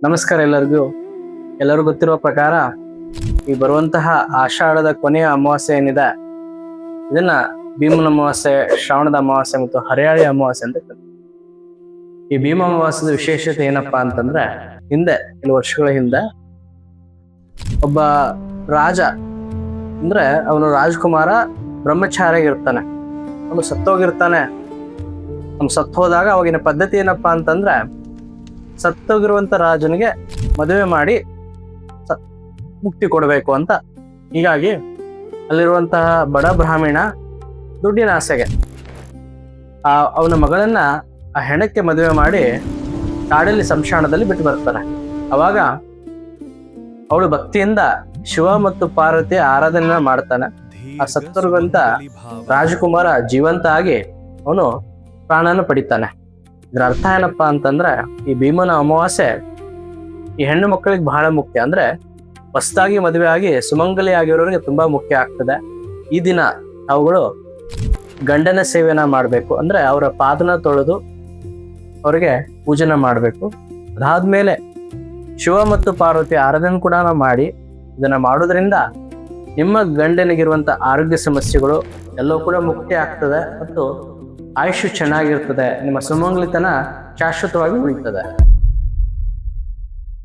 ನಮಸ್ಕಾರ ಎಲ್ಲರಿಗೂ ಗೊತ್ತಿರುವ ಪ್ರಕಾರ ಈ ಬರುವಂತಹ ಆಷಾಢದ ಕೊನೆಯ ಅಮಾವಾಸ್ಯೆ ಏನಿದೆ ಇದನ್ನ ಭೀಮನ ಅಮಾವಾಸ್ಯೆ, ಶ್ರಾವಣದ ಅಮಾವಾಸ್ಯೆ ಮತ್ತು ಹರಿಯಾಳಿ ಅಮಾವಾಸ್ಯೆ ಅಂತ ಕರೀತಾರೆ. ಈ ಭೀಮ ಅಮಾವಾಸ್ಯದ ವಿಶೇಷತೆ ಏನಪ್ಪಾ ಅಂತಂದ್ರೆ, ಹಿಂದೆ ಕೆಲವು ವರ್ಷಗಳ ಹಿಂದೆ ಒಬ್ಬ ರಾಜ ಅಂದ್ರೆ ಅವನು ರಾಜಕುಮಾರ ಬ್ರಹ್ಮಚಾರಿಯಾಗಿರ್ತಾನೆ. ಅವನು ಸತ್ತೋಗಿರ್ತಾನೆ. ಅವ್ನು ಸತ್ತೋದಾಗ ಅವಾಗಿನ ಪದ್ಧತಿ ಏನಪ್ಪಾ ಅಂತಂದ್ರೆ, ಸತ್ತೋಗಿರುವಂತ ರಾಜನಿಗೆ ಮದುವೆ ಮಾಡಿ ಮುಕ್ತಿ ಕೊಡಬೇಕು ಅಂತ. ಹೀಗಾಗಿ ಅಲ್ಲಿರುವಂತಹ ಬಡ ಬ್ರಾಹ್ಮಣ ದುಡ್ಡಿನ ಆಸೆಗೆ ಅವನ ಮಗಳನ್ನ ಆ ಹೆಣಕ್ಕೆ ಮದುವೆ ಮಾಡಿ ಕಾಡಲ್ಲಿ ಸಂಶಾಣದಲ್ಲಿ ಬಿಟ್ಟು ಬರ್ತಾನೆ. ಅವಾಗ ಅವಳು ಭಕ್ತಿಯಿಂದ ಶಿವ ಮತ್ತು ಪಾರ್ವತಿ ಆರಾಧನೆ ಮಾಡ್ತಾನೆ. ಆ ಸತ್ತೋರ್ಗಂತ ರಾಜಕುಮಾರ ಜೀವಂತ ಆಗಿ ಅವನು ಪ್ರಾಣನ ಪಡಿತಾನೆ. ಇದ್ರ ಅರ್ಥ ಏನಪ್ಪಾ ಅಂತಂದ್ರೆ, ಈ ಭೀಮನ ಅಮಾವಾಸ್ಯೆ ಈ ಹೆಣ್ಣು ಮಕ್ಕಳಿಗೆ ಬಹಳ ಮುಖ್ಯ. ಅಂದ್ರೆ ಹೊಸದಾಗಿ ಮದುವೆ ಆಗಿ ಸುಮಂಗಲಿ ಆಗಿರೋರಿಗೆ ತುಂಬಾ ಮುಖ್ಯ ಆಗ್ತದೆ. ಈ ದಿನ ಅವುಗಳು ಗಂಡನ ಸೇವೆನ ಮಾಡಬೇಕು. ಅಂದ್ರೆ ಅವರ ಪಾದನ ತೊಳೆದು ಅವರಿಗೆ ಪೂಜನೆ ಮಾಡಬೇಕು. ಅದಾದ್ಮೇಲೆ ಶಿವ ಮತ್ತು ಪಾರ್ವತಿ ಆರಾಧನೆ ಕೂಡ ಮಾಡಿ ಇದನ್ನ ಮಾಡೋದ್ರಿಂದ ನಿಮ್ಮ ಗಂಡನಿಗಿರುವಂತ ಆರೋಗ್ಯ ಸಮಸ್ಯೆಗಳು ಎಲ್ಲವೂ ಕೂಡ ಮುಕ್ತಿ ಆಗ್ತದೆ ಮತ್ತು ಆಯುಷ್ಯ ಚೆನ್ನಾಗಿರ್ತದೆ. ನಿಮ್ಮ ಸುಮಂಗಲಿತನ ಶಾಶ್ವತವಾಗಿ ಉಳಿತದೆ.